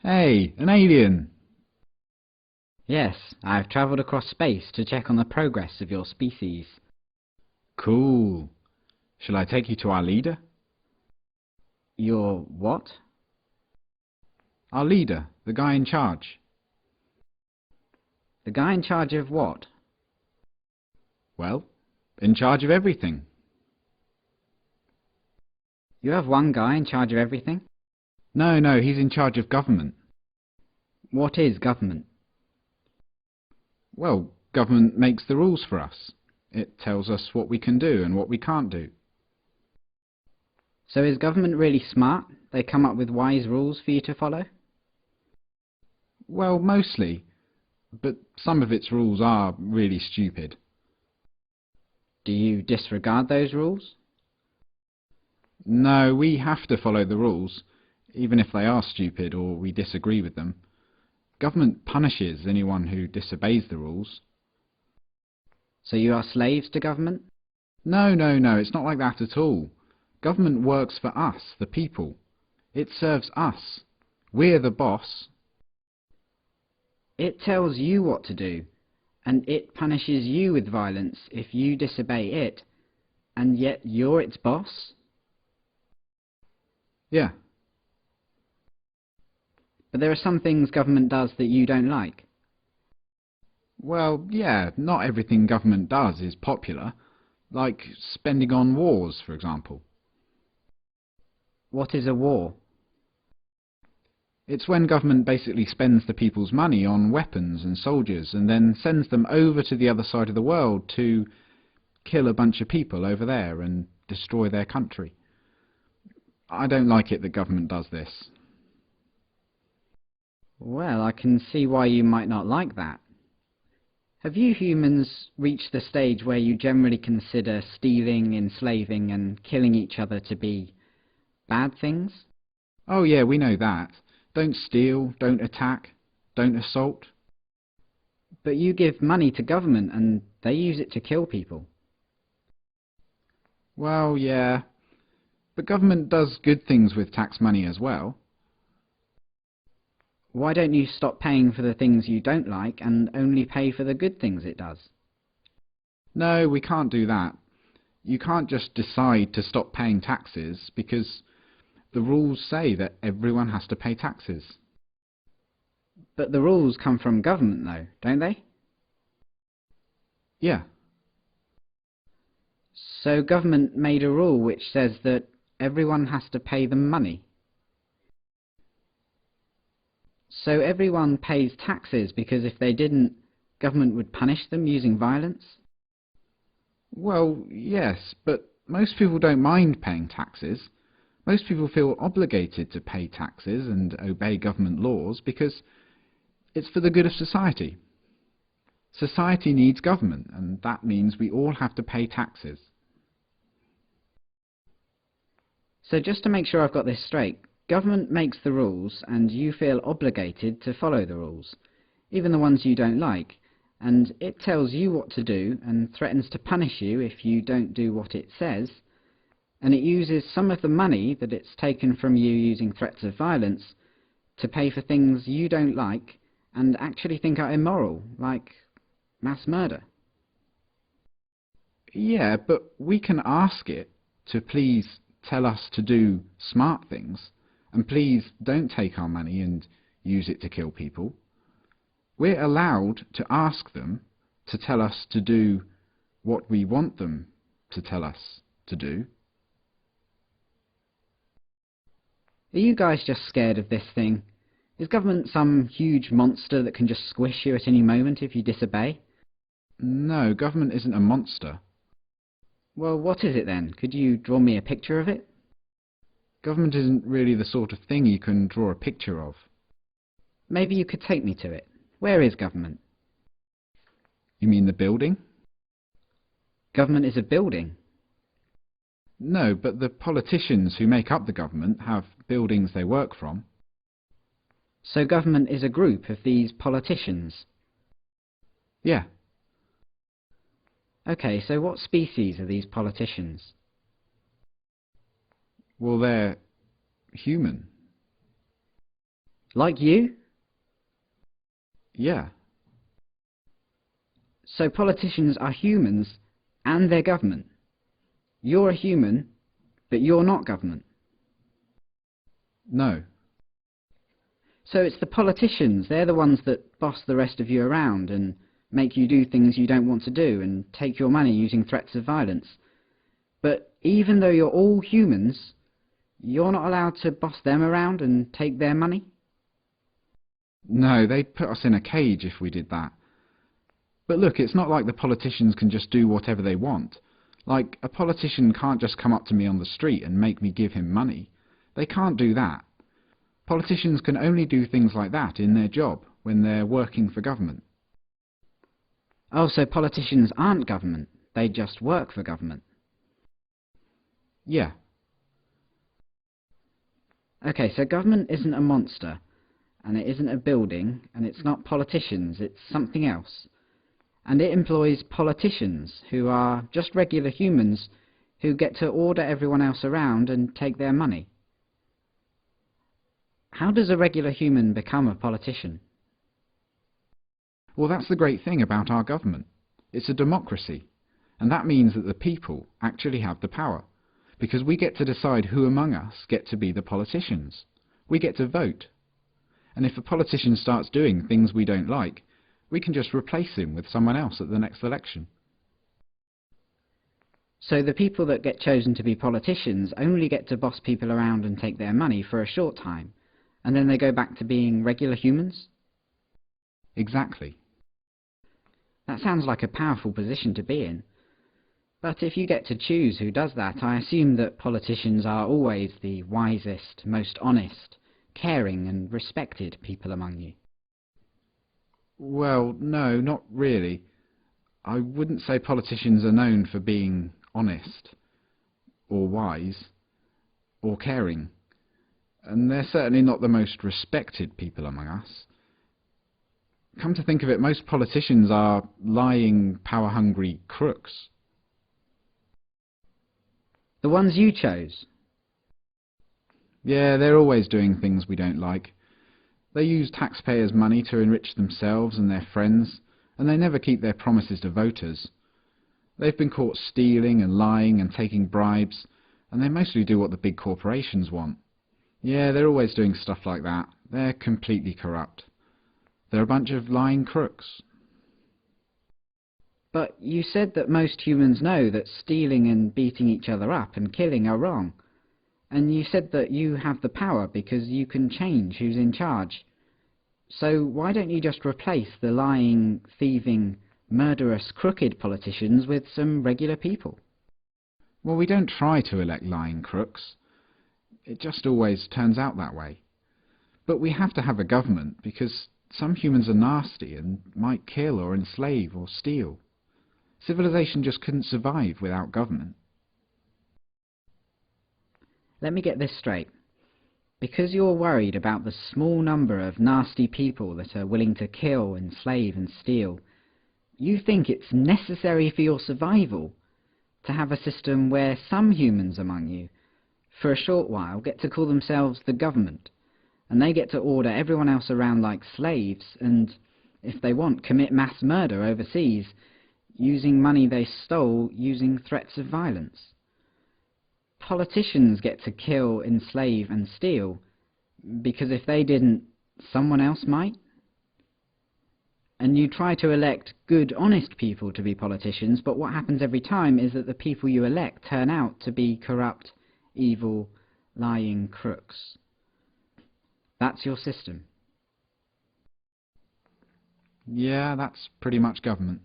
Hey, an alien! Yes, I've travelled across space to check on the progress of your species. Cool. Shall I take you to our leader? Your what? Our leader, the guy in charge. The guy in charge of what? Well, in charge of everything. You have one guy in charge of everything? No, he's in charge of government. What is government? Well, government makes the rules for us. It tells us what we can do and what we can't do. So is government really smart? They come up with wise rules for you to follow? Well, mostly, but some of its rules are really stupid. Do you disregard those rules? No, we have to follow the rules, even if they are stupid or we disagree with them. Government punishes anyone who disobeys the rules. So you are slaves to government? No, it's not like that at all. Government works for us, the people. It serves us. We're the boss. It tells you what to do, and it punishes you with violence if you disobey it, and yet you're its boss? Yeah. But there are some things government does that you don't like. Well, yeah, not everything government does is popular, like spending on wars, for example. What is a war? It's when government basically spends the people's money on weapons and soldiers and then sends them over to the other side of the world to kill a bunch of people over there and destroy their country. I don't like it that government does this. Well, I can see why you might not like that. Have you humans reached the stage where you generally consider stealing, enslaving, and killing each other to be bad things? Oh yeah, we know that. Don't steal, don't attack, don't assault. But you give money to government and they use it to kill people. Well, yeah. But government does good things with tax money as well. Why don't you stop paying for the things you don't like and only pay for the good things it does? No, we can't do that. You can't just decide to stop paying taxes because the rules say that everyone has to pay taxes. But the rules come from government though, don't they? Yeah. So government made a rule which says that everyone has to pay them money. So everyone pays taxes because if they didn't, government would punish them using violence? Well, yes, but most people don't mind paying taxes. Most people feel obligated to pay taxes and obey government laws because it's for the good of society. Society needs government, and that means we all have to pay taxes. So just to make sure I've got this straight, government makes the rules and you feel obligated to follow the rules, even the ones you don't like, and it tells you what to do and threatens to punish you if you don't do what it says, and it uses some of the money that it's taken from you using threats of violence to pay for things you don't like and actually think are immoral, like mass murder. Yeah, but we can ask it to please tell us to do smart things, and please don't take our money and use it to kill people. We're allowed to ask them to tell us to do what we want them to tell us to do. Are you guys just scared of this thing? Is government some huge monster that can just squish you at any moment if you disobey? No, government isn't a monster. Well, what is it then? Could you draw me a picture of it? Government isn't really the sort of thing you can draw a picture of. Maybe you could take me to it. Where is government? You mean the building? Government is a building. No, but the politicians who make up the government have buildings they work from. So government is a group of these politicians? Yeah. Okay, so what species are these politicians? Well, they're human. Like you? Yeah. So politicians are humans and they're government. You're a human, but you're not government. No. So it's the politicians, they're the ones that boss the rest of you around and make you do things you don't want to do and take your money using threats of violence. But even though you're all humans, you're not allowed to boss them around and take their money? No, they'd put us in a cage if we did that. But look, it's not like the politicians can just do whatever they want. Like, a politician can't just come up to me on the street and make me give him money. They can't do that. Politicians can only do things like that in their job, when they're working for government. Oh, so politicians aren't government, they just work for government. Yeah. Okay, so government isn't a monster, and it isn't a building, and it's not politicians, it's something else. And it employs politicians, who are just regular humans, who get to order everyone else around and take their money. How does a regular human become a politician? Well, that's the great thing about our government. It's a democracy, and that means that the people actually have the power, because we get to decide who among us get to be the politicians. We get to vote. And if a politician starts doing things we don't like, we can just replace him with someone else at the next election. So the people that get chosen to be politicians only get to boss people around and take their money for a short time, and then they go back to being regular humans? Exactly. That sounds like a powerful position to be in. But if you get to choose who does that, I assume that politicians are always the wisest, most honest, caring and respected people among you. Well, no, not really. I wouldn't say politicians are known for being honest, or wise, or caring. And they're certainly not the most respected people among us. Come to think of it, most politicians are lying, power-hungry crooks. The ones you chose? Yeah, they're always doing things we don't like. They use taxpayers' money to enrich themselves and their friends, and they never keep their promises to voters. They've been caught stealing and lying and taking bribes, and they mostly do what the big corporations want. Yeah, they're always doing stuff like that. They're completely corrupt. They're a bunch of lying crooks. But you said that most humans know that stealing and beating each other up and killing are wrong. And you said that you have the power because you can change who's in charge. So why don't you just replace the lying, thieving, murderous, crooked politicians with some regular people? Well, we don't try to elect lying crooks. It just always turns out that way. But we have to have a government because some humans are nasty and might kill or enslave or steal. Civilization just couldn't survive without government. Let me get this straight. Because you're worried about the small number of nasty people that are willing to kill, enslave and steal, you think it's necessary for your survival to have a system where some humans among you, for a short while, get to call themselves the government, and they get to order everyone else around like slaves and, if they want, commit mass murder overseas, using money they stole, using threats of violence. Politicians get to kill, enslave and steal, because if they didn't, someone else might. And you try to elect good, honest people to be politicians, but what happens every time is that the people you elect turn out to be corrupt, evil, lying crooks. That's your system. Yeah, that's pretty much government.